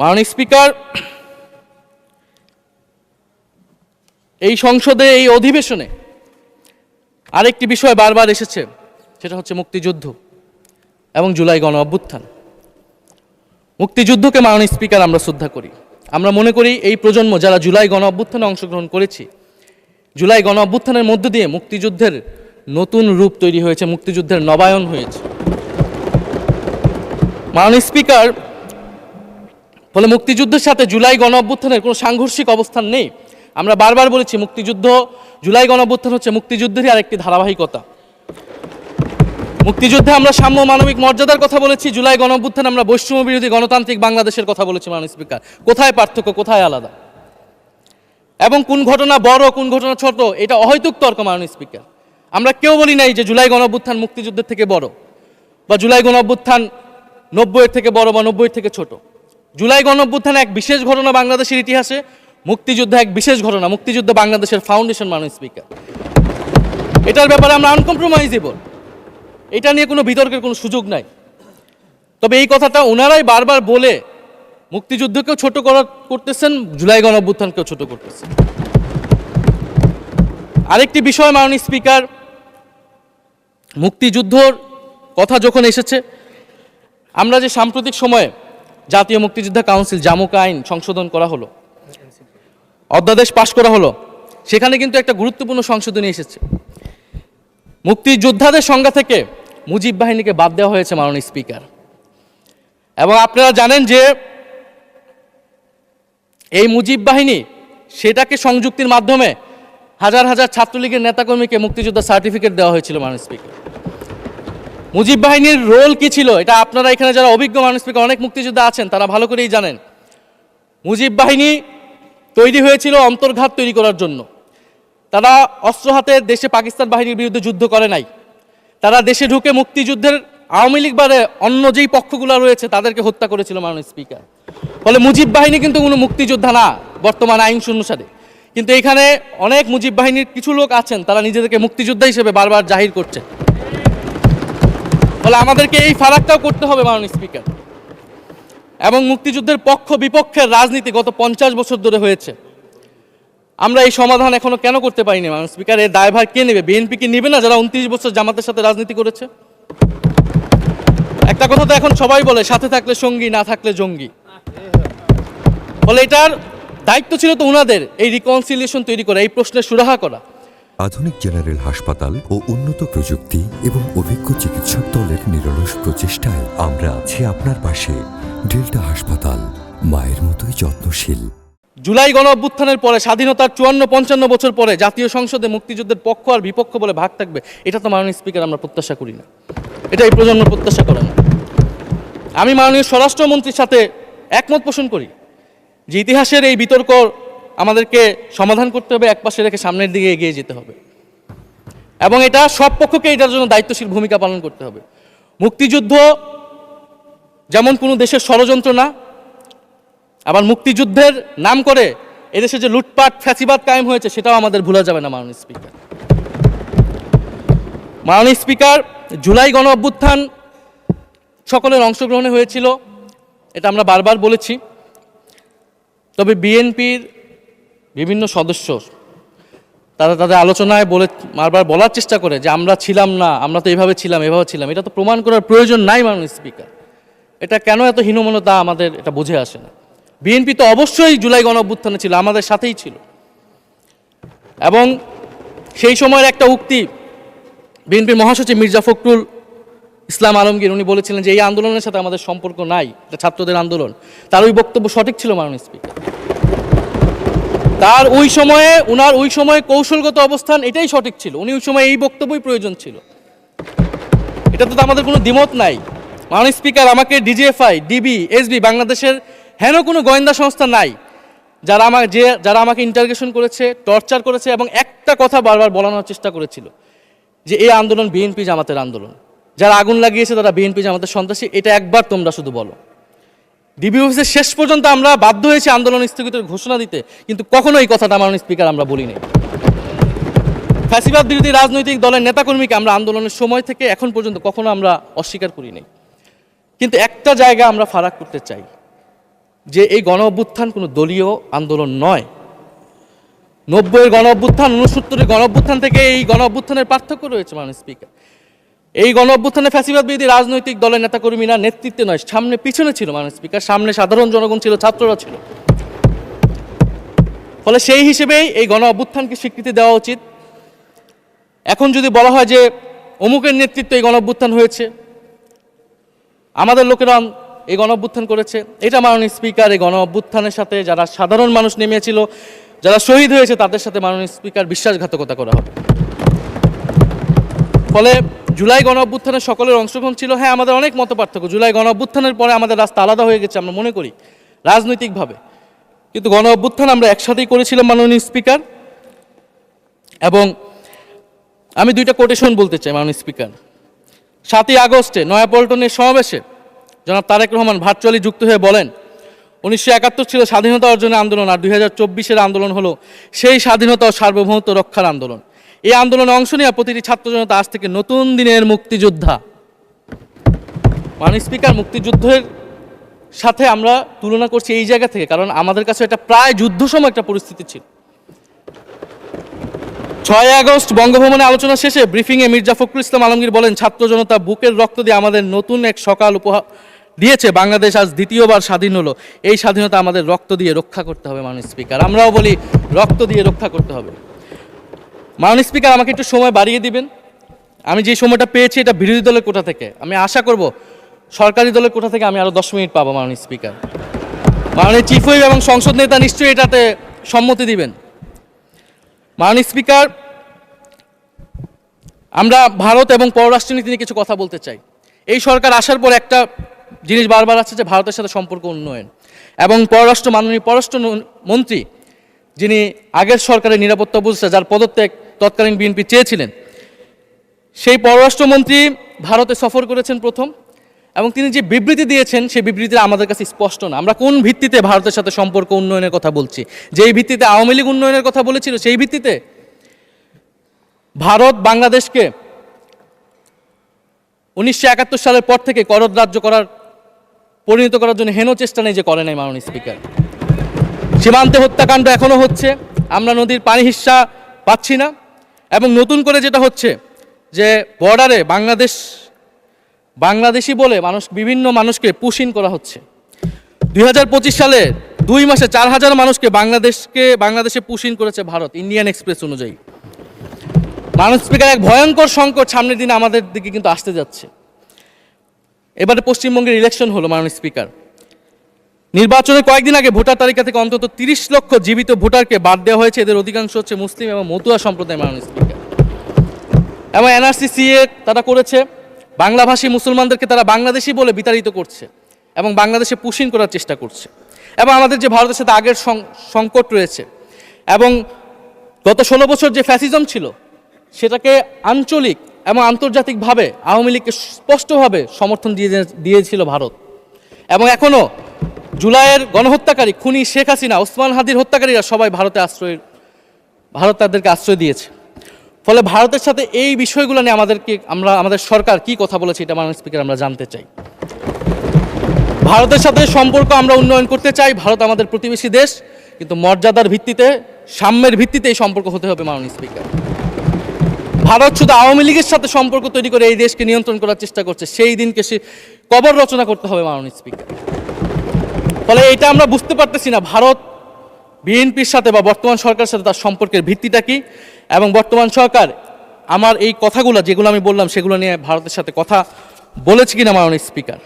মাননীয় স্পিকার, এই সংসদে এই অধিবেশনে আরেকটি বিষয় বারবার এসেছে, সেটা হচ্ছে মুক্তিযুদ্ধ এবং জুলাই গণ অভ্যুত্থান। মুক্তিযুদ্ধকে মাননীয় স্পিকার আমরা শ্রদ্ধা করি। আমরা মনে করি এই প্রজন্ম যারা জুলাই গণ অভ্যুত্থানে অংশগ্রহণ করেছি, জুলাই গণ অভ্যুত্থানের মধ্য দিয়ে মুক্তিযুদ্ধের নতুন রূপ তৈরি হয়েছে, মুক্তিযুদ্ধের নবায়ন হয়েছে। মাননীয় স্পিকার, ফলে মুক্তিযুদ্ধের সাথে জুলাই গণ অভ্যুত্থানের কোনো সাংঘর্ষিক অবস্থান নেই। আমরা বারবার বলেছি মুক্তিযুদ্ধ, জুলাই গণ অভ্যুত্থান হচ্ছে মুক্তিযুদ্ধেরই আরেকটি ধারাবাহিকতা। মুক্তিযুদ্ধে আমরা সাম্য মানবিক মর্যাদার কথা বলেছি, জুলাই গণ অভ্যুত্থানে আমরা বৈষম্য বিরোধী গণতান্ত্রিক বাংলাদেশের কথা বলেছি। মাননীয় স্পিকার, কোথায় পার্থক্য, কোথায় আলাদা, এবং কোন ঘটনা বড় কোন ঘটনা ছোট, এটা অহৈতুক তর্ক। মাননীয় স্পিকার, আমরা কেউ বলি নাই যে জুলাই গণ অভ্যুত্থান মুক্তিযুদ্ধের থেকে বড়, বা জুলাই গণ অভ্যুত্থান 90-এর থেকে বড় বা 90-এর থেকে ছোট। জুলাই গণ অভ্যুত্থান এক বিশেষ ঘটনা বাংলাদেশের ইতিহাসে, মুক্তিযুদ্ধ এক বিশেষ ঘটনা, মুক্তিযুদ্ধ বাংলাদেশের ফাউন্ডেশন। মাননীয় স্পিকার, এটার ব্যাপারে আমরা আনকম্প্রোমাইজেবল, এটা নিয়ে কোনো বিতর্কের কোনো সুযোগ নাই। তবে এই কথাটা ওনারাই বারবার বলে মুক্তিযুদ্ধকেও ছোট করতেছেন, জুলাই গণ অভ্যুত্থানকেও ছোট করতেছেন। আরেকটি বিষয় মাননীয় স্পিকার, মুক্তিযুদ্ধর কথা যখন এসেছে, আমরা যে সাম্প্রতিক সময়ে জাতীয় মুক্তিযোদ্ধা কাউন্সিল জামুকা আইন সংশোধন করা হলো, অধ্যাদেশ পাশ করা হলো, সেখানে কিন্তু একটা গুরুত্বপূর্ণ সংশোধনী এসেছে। মুক্তিযোদ্ধাদের সংজ্ঞা থেকে মুজিব বাহিনীকে বাদ দেওয়া হয়েছে। মাননীয় স্পিকার, এবং আপনারা জানেন যে এই মুজিব বাহিনী, সেটাকে সংযুক্তির মাধ্যমে হাজার হাজার ছাত্রলীগের নেতাকর্মীকে মুক্তিযোদ্ধা সার্টিফিকেট দেওয়া হয়েছিল। মাননীয় স্পিকার, মুজিব বাহিনীর রোল কি ছিল, এটা আপনারা এখানে যারা অভিজ্ঞ মাননীয় স্পিকার অনেক মুক্তিযোদ্ধা আছেন, তারা ভালো করেই জানেন। মুজিব বাহিনী তৈরি হয়েছিল অন্তর্ঘাত তৈরি করার জন্য। তারা অস্ত্র হাতে দেশে পাকিস্তান বাহিনীর বিরুদ্ধে যুদ্ধ করে নাই। তারা দেশে ঢুকে মুক্তিযুদ্ধের আওয়ামী লীগ বাদে অন্য যেই পক্ষগুলো রয়েছে তাদেরকে হত্যা করেছিল। মাননীয় স্পিকার, ফলে মুজিব বাহিনী কিন্তু কোনো মুক্তিযোদ্ধা না বর্তমান আইন অনুসারে। কিন্তু এখানে অনেক মুজিব বাহিনীর কিছু লোক আছেন, তারা নিজেদেরকে মুক্তিযোদ্ধা হিসেবে বারবার জাহির করছে। ফলে আমাদেরকে এই ফারাকটাও করতে হবে। মাননীয় স্পিকার, এবং মুক্তিযুদ্ধের পক্ষ বিপক্ষের রাজনীতি গত 50 বছর ধরে হয়েছে। আমরা এই সমাধান এখনো কেন করতে পারিনি? মাননীয় স্পিকার, এর দায়ভার কে নেবে? বিএনপি কি নেবে না, যারা 29 বছর জামাতের সাথে রাজনীতি করেছে? একটা কথা তো এখন সবাই বলে, সাথে থাকলে সঙ্গী, না থাকলে জঙ্গি। ফলে এটার দায়িত্ব ছিল তো উনাদের, এই রিকনসিলিয়েশন তৈরি করা, এই প্রশ্নের সুরাহা করা। আধুনিক জেনারেল হাসপাতাল ও উন্নত প্রযুক্তি এবং অভিজ্ঞ চিকিৎসক দলের নিরলস প্রচেষ্টায় আমরা আছি আপনার পাশে। ডেল্টা হাসপাতাল, মায়ের মতোই যত্নশীল। জুলাই গণ অভ্যুত্থানের পরে, স্বাধীনতার 54-55 বছর পরে জাতীয় সংসদে মুক্তিযুদ্ধের পক্ষ আর বিপক্ষ বলে ভাগ থাকবে, এটা তো মাননীয় স্পিকার আমরা প্রত্যাশা করি না, এটা এই প্রজন্ম প্রত্যাশা করে না। আমি মাননীয় স্বরাষ্ট্রমন্ত্রীর সাথে একমত পোষণ করি যে ইতিহাসের এই বিতর্ক আমাদেরকে সমাধান করতে হবে, একপাশে রেখে সামনের দিকে এগিয়ে যেতে হবে, এবং এটা সব পক্ষকে এটার জন্য দায়িত্বশীল ভূমিকা পালন করতে হবে। মুক্তিযুদ্ধ যেমন কোনো দেশের ষড়যন্ত্র না, আবার মুক্তিযুদ্ধের নাম করে এদেশে যে লুটপাট ফ্যাসিবাদ কায়েম হয়েছে, সেটাও আমাদের ভুলা যাবে না। মাননীয় স্পিকার, মাননীয় স্পিকার, জুলাই গণ অভ্যুত্থান সকলের অংশগ্রহণে হয়েছিল, এটা আমরা বারবার বলেছি। তবে বিএনপির বিভিন্ন সদস্য তারা তাদের আলোচনায় বারবার বলার চেষ্টা করে যে আমরা ছিলাম না, আমরা তো এভাবে ছিলাম, এভাবে ছিলাম। এটা তো প্রমাণ করার প্রয়োজন নাই। মাননীয় স্পিকার, এটা কেন এত হীনমন্যতা আমাদের এটা বুঝে আসে না। বিএনপি তো অবশ্যই জুলাই গণ অভ্যুত্থানে ছিল, আমাদের সাথেই ছিল, এবং সেই সময়ের একটা উক্তি বিএনপির মহাসচিব মির্জা ফখরুল ইসলাম আলমগীর, উনি বলেছিলেন যে এই আন্দোলনের সাথে আমাদের সম্পর্ক নাই, এটা ছাত্রদের আন্দোলন। তার ওই বক্তব্য সঠিক ছিল। মাননীয় স্পিকার, তার ওই সময়ে কৌশলগত অবস্থান এটাই সঠিক ছিল। উনি ওই সময় এই বক্তব্যই প্রয়োজন ছিল, এটাতে তো আমাদের কোনো দ্বিমত নাই। মাননীয় স্পিকার, আমাকে ডিজিএফআই, ডিবি, এসবি, বাংলাদেশের হেন কোনো গোয়েন্দা সংস্থা নাই যারা আমাকে ইন্টারগেশন করেছে, টর্চার করেছে, এবং একটা কথা বারবার বলানোর চেষ্টা করেছিল যে এই আন্দোলন বিএনপি জামাতের আন্দোলন, যারা আগুন লাগিয়েছে তারা বিএনপি জামাতের সন্ত্রাসী। এটা একবার তোমরা শুধু বলো। ডিবি অফিসের শেষ পর্যন্ত আমরা বাধ্য হয়েছি আন্দোলন স্থগিতের ঘোষণা দিতে, কিন্তু কখনো এই কথাটা মাননীয় স্পিকার আমরা বলিনি। ফ্যাসিবাদ বিরোধী রাজনৈতিক দলের নেতাকর্মীকে আমরা আন্দোলনের সময় থেকে এখন পর্যন্ত কখনো আমরা অস্বীকার করিনি। কিন্তু একটা জায়গা আমরা ফারাক করতে চাই, যে এই গণ অভ্যুত্থান কোনো দলীয় আন্দোলন নয়। 90-এর গণ অভ্যুত্থান, 69-এর গণ অভ্যুত্থান থেকে এই গণ অভ্যুত্থানের পার্থক্য রয়েছে মাননীয় স্পিকার। এই গণ অভ্যুত্থানে ফ্যাসিবাদ বিরোধী রাজনৈতিক দলের নেতাকর্মীরা নেতৃত্বে নয়, সামনে পিছনে ছিল মাননীয় স্পিকার, সামনে সাধারণ জনগণ ছিল, ছাত্ররা ছিল। ফলে সেই হিসেবেই এই গণ অভ্যুত্থানকে স্বীকৃতি দেওয়া উচিত। এখন যদি বলা হয় যে অমুকের নেতৃত্বে এই গণ অভ্যুত্থান হয়েছে, আমাদের লোকেরা এই গণ অভ্যুত্থান করেছে, এটা মাননীয় স্পিকার এই গণ অভ্যুত্থানের সাথে যারা সাধারণ মানুষ নেমেছিল, যারা শহীদ হয়েছে, তাদের সাথে মাননীয় স্পিকার বিশ্বাসঘাতকতা করা হবে। ফলে জুলাই গণ অভ্যুত্থানের সকলের অংশগ্রহণ ছিল। হ্যাঁ, আমাদের অনেক মতপার্থক্য, জুলাই গণ অভ্যুত্থানের পরে আমাদের রাস্তা আলাদা হয়ে গেছে আমরা মনে করি রাজনৈতিকভাবে, কিন্তু গণ অভ্যুত্থান আমরা একসাথেই করেছিলাম মাননীয় স্পিকার। এবং আমি দুইটা কোটেশন বলতে চাই মাননীয় স্পিকার। 7ই আগস্টে নয়াপল্টনের সমাবেশে জনাব তারেক রহমান ভার্চুয়ালি যুক্ত হয়ে বলেন, 1971 ছিল স্বাধীনতা অর্জনের আন্দোলন, আর 2024-এর আন্দোলন হলো সেই স্বাধীনতা ও সার্বভৌমত্ব রক্ষার আন্দোলন। এই আন্দোলনে অংশ নেওয়া প্রতিটি ছাত্র জনতা আজ থেকে নতুন দিনের মুক্তিযোদ্ধা। মাননীয় স্পিকার, মুক্তিযুদ্ধের সাথে আমরা তুলনা করছি এই জায়গা থেকে, কারণ আমাদের কাছে এটা প্রায় যুদ্ধ সময় একটা পরিস্থিতি ছিল। 6 আগস্ট বঙ্গভবনে আলোচনা শেষে ব্রিফিংয়ে মির্জা ফখরুল ইসলাম আলমগীর বলেন, ছাত্র জনতা বুকের রক্ত দিয়ে আমাদের নতুন এক সকাল উপহার দিয়েছে, বাংলাদেশ আজ দ্বিতীয়বার স্বাধীন হলো, এই স্বাধীনতা আমাদের রক্ত দিয়ে রক্ষা করতে হবে। মাননীয় স্পিকার, আমরাও বলি রক্ত দিয়ে রক্ষা করতে হবে। মাননীয় স্পিকার, আমাকে একটু সময় বাড়িয়ে দিবেন। আমি যে সময়টা পেয়েছি এটা বিরোধী দলের কোটা থেকে, আমি আশা করব সরকারি দলের কোটা থেকে আমি আরও 10 মিনিট পাবো। মাননীয় স্পিকার, মাননীয় চিফ হুইপ এবং সংসদ নেতা নিশ্চয়ই এটাতে সম্মতি দিবেন। মাননীয় স্পিকার, আমরা ভারত এবং পররাষ্ট্রনীতি নিয়ে কিছু কথা বলতে চাই। এই সরকার আসার পর একটা জিনিস বারবার আছে যে ভারতের সাথে সম্পর্ক উন্নয়ন, এবং মাননীয় পররাষ্ট্র মন্ত্রী যিনি আগের সরকারের নিরাপত্তা উপদেষ্টা, যার পদত্যাগ তৎকালীন বিএনপি চেয়েছিলেন, সেই পররাষ্ট্রমন্ত্রী ভারতে সফর করেছেন প্রথম, এবং তিনি যে বিবৃতি দিয়েছেন সেই বিবৃতিটা আমাদের কাছে স্পষ্ট না। আমরা কোন ভিত্তিতে ভারতের সাথে সম্পর্ক উন্নয়নের কথা বলছি? যেই ভিত্তিতে আওয়ামী লীগ উন্নয়নের কথা বলেছিল সেই ভিত্তিতে? ভারত বাংলাদেশকে 1971 সালের পর থেকে করদ রাজ্য পরিণত করার জন্য হেন চেষ্টা নেই যে করে নাই মাননীয় স্পিকার। সীমান্তে হত্যাকাণ্ড এখনো হচ্ছে, আমরা নদীর পানি হিস্সা পাচ্ছি না, এবং নতুন করে যেটা হচ্ছে যে বর্ডারে বাংলাদেশি বলে বিভিন্ন মানুষকে পুশ ইন করা হচ্ছে। 2025 সালে 2 মাসে 4000 মানুষকে বাংলাদেশে পুশ ইন করেছে ভারত, ইন্ডিয়ান এক্সপ্রেস অনুযায়ী। মাননীয় স্পিকার, এক ভয়ঙ্কর সংকট সামনের দিনে আমাদের দিকে কিন্তু আসতে যাচ্ছে। এবারে পশ্চিমবঙ্গের ইলেকশন হলো মাননীয় স্পিকার, নির্বাচনের কয়েকদিন আগে ভোটার তালিকা থেকে অন্তত 30 লক্ষ জীবিত ভোটারকে বাদ দেওয়া হয়েছে। এদের অধিকাংশ হচ্ছে মুসলিম এবং মতুয়া সম্প্রদায় মাননীয় স্পিকার। এবং NRC-CA তারা করেছে, বাংলাভাষী মুসলমানদেরকে তারা বাংলাদেশি বলে বিতাড়িত করছে এবং বাংলাদেশে পুশ ইন করার চেষ্টা করছে। এবং আমাদের যে ভারতের সাথে আগের সংকট রয়েছে, এবং গত 16 বছর যে ফ্যাসিজম ছিল সেটাকে আঞ্চলিক এবং আন্তর্জাতিকভাবে আওয়ামী লীগকে স্পষ্টভাবে সমর্থন দিয়েছিল ভারত। এবং এখনও জুলাইয়ের গণহত্যাকারী খুনি শেখ হাসিনা, ওসমান হাদির হত্যাকারীরা সবাই ভারত তাদেরকে আশ্রয় দিয়েছে। ফলে ভারতের সাথে এই বিষয়গুলো নিয়ে আমাদের সরকার কি কথা বলেছে এটা মাননীয় স্পিকার আমরা জানতে চাই। ভারতের সাথে সম্পর্ক আমরা উন্নয়ন করতে চাই, ভারত আমাদের প্রতিবেশী দেশ, কিন্তু মর্যাদার ভিত্তিতে, সাম্যের ভিত্তিতে এই সম্পর্ক হতে হবে মাননীয় স্পিকার। ভারত শুধু আওয়ামী লীগের সাথে সম্পর্ক তৈরি করে এই দেশকে নিয়ন্ত্রণ করার চেষ্টা করছে, সেই দিনকে সে কবর রচনা করতে হবে মাননীয় স্পিকার। ফলে এটা আমরা বুঝতে পারতেছি না ভারত বিএনপির সাথে বা বর্তমান সরকারের সাথে তার সম্পর্কের ভিত্তিটা কি, এবং বর্তমান সরকার আমার এই কথাগুলো যেগুলো আমি বললাম সেগুলো নিয়ে ভারতের সাথে কথা বলেছে কিনা মাননীয় স্পিকার।